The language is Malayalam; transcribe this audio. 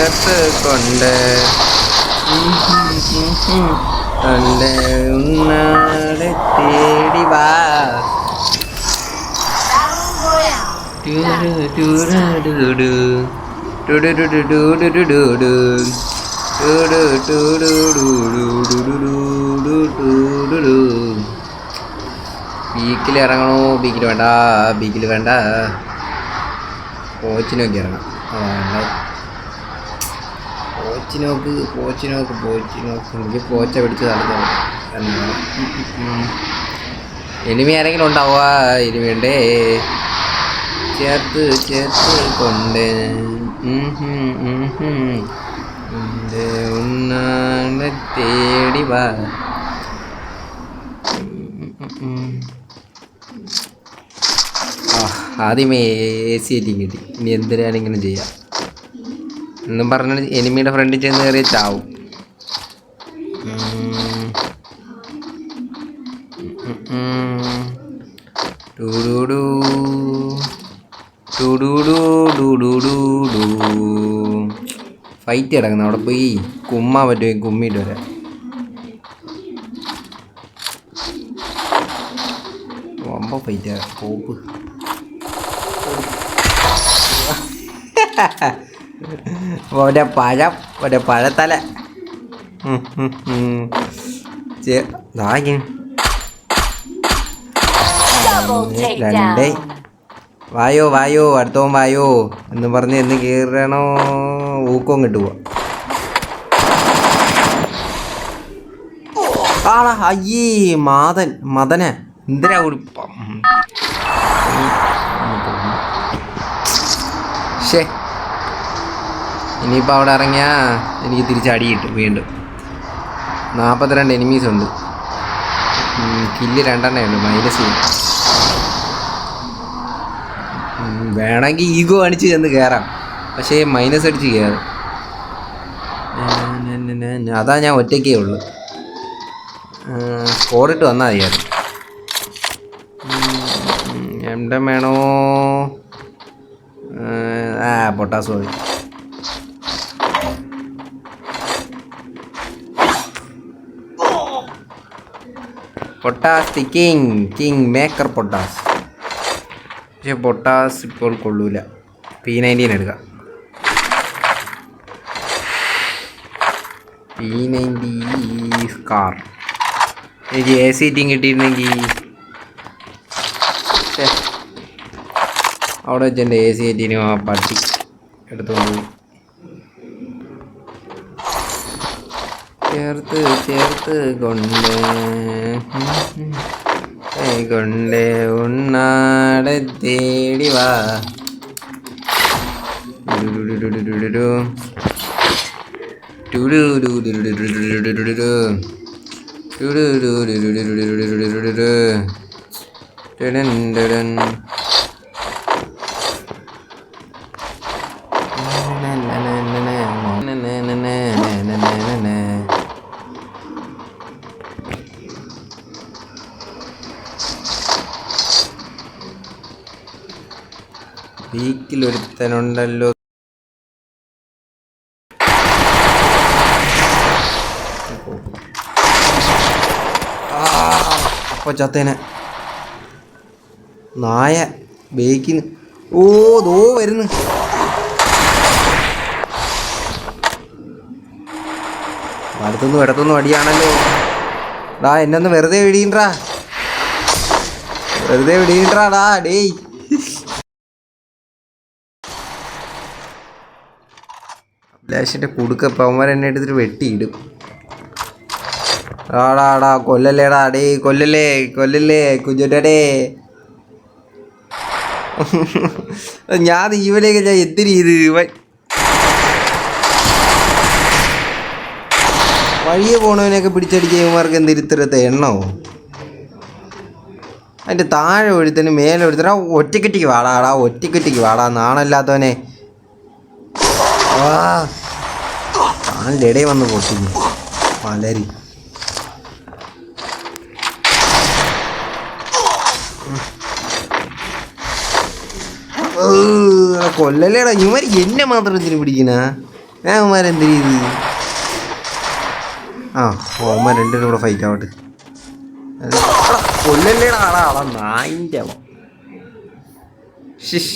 ചേർത്ത് കൊണ്ട് കൊണ്ട് ഉന്നാടെ തേടി വാ. ബീക്കിൽ ഇറങ്ങണോ? ബീക്കിൽ വേണ്ട, ബീക്കിൽ വേണ്ട, കോച്ചിനൊക്കെ ഇറങ്ങാം. പോച്ചിനോക്ക് എനിക്ക് പോച്ച പിടിച്ച് നടന്നു. എനിമി ആരെങ്കിലും ഉണ്ടാവുക? എനിമിയുണ്ടേ. ചേർത്ത് കൊണ്ട് ഉണ്ണാനെ തേടി വാ. ആദ്യമേ AC കിട്ടി. ഇനി എന്തിനാണെങ്കിലും ചെയ്യാം എന്നും പറഞ്ഞാൽ എനിമിയുടെ ഫ്രണ്ടിൽ ചെന്ന് കയറിയ ചാവും. ഫൈറ്റ് കിടക്കുന്നു. അവിടെ പോയി കുമ്മാൻ പറ്റുമോ? കുമ്മിയിട്ട് വരാം. വമ്പ ഫൈറ്റ് പോപ്പ്. ഒരു പഴത്തല രണ്ടേ. വായോ അടുത്തവൻ വായോ എന്ന് പറഞ്ഞ് എന്ന് കയറണോ? ഊക്കവും കിട്ടുക. ആളാ അയ്യേ മദന എന്തിനാ കുടിപ്പം. ശേ, ഇനിയിപ്പോൾ അവിടെ ഇറങ്ങിയാൽ എനിക്ക് തിരിച്ചടി കിട്ടും വീണ്ടും. 42 എനിമീസ് ഉണ്ട്. കില്ല് 2 ഉണ്ട്. മൈനസ് ചെയ്യും. വേണമെങ്കിൽ ഈഗോ അടിച്ച് ചെന്ന് കയറാം, പക്ഷേ മൈനസ് അടിച്ച് കയറും. അതാ ഞാൻ ഒറ്റയ്ക്കേ ഉള്ളു. സ്കോറിട്ട് വന്നാൽ മതിയായിരുന്നു. എവിടെ വേണോ? പൊട്ടാസ് മതി. പൊട്ടാസ് ദി കിങ് മേക്കർ പൊട്ടാസ്. പക്ഷെ പൊട്ടാസ് ഇപ്പോൾ കൊള്ളൂല. P90 എടുക്കാം. P90 scar. എനിക്ക് AC കിട്ടിയിരുന്നെങ്കിൽ അവിടെ വെച്ച് എൻ്റെ AC ആ പട്ടി എടുത്തുകൊണ്ട് പോയി. ചേർത്ത് കൊണ്ട് ഉണ്ണാടെ തേടി വാ. വീക്കിലൊരുത്തനുണ്ടല്ലോ. അപ്പൊ ചത്തേനെ നായ ബേക്കിന്. ദോ വരുന്നു. അടുത്തൊന്നും ഇടത്തൊന്നും അടിയാണല്ലോ. എന്നെ വെറുതെ വിടിയണ്ടാ ഡേയ്. ലാഷിൻ്റെ കുടുക്കപ്പം അവന്മാർ എന്നെ എടുത്തിട്ട് വെട്ടിയിടും. കൊല്ലല്ലേടാ ഡേ, കൊല്ലല്ലേ കുഞ്ഞുടേ. ഞാൻ ഇവനെയൊക്കെ ഞാൻ എന്തിനു ചെയ്ത് വഴിയെ പോണവനെയൊക്കെ പിടിച്ചടിക്കുക. ഇവന്മാർക്ക് എന്തിരിത്തരത്തെ എണ്ണോ? അതിൻ്റെ താഴെ ഒഴുത്തന് മേലെ ഒഴുത്തന. ഒറ്റക്കെട്ടിക്ക് വാടാ നാണല്ലാത്തവനെ. ഇടയിൽ വന്ന് പൊട്ടിഞ്ഞു മലരി. കൊല്ലല്ലേടാ. ഇവന്മാർ എന്നെ മാത്രം എന്തിനു പിടിക്കണ? അവന്മാരെന്ത് രീതി ആ ഓന്മാർ രണ്ടിനും കൂടെ ഫൈറ്റ് ആവട്ടെ കൊല്ലല്ലേടാ ആളാ നായിൻ്റെ ശിഷ്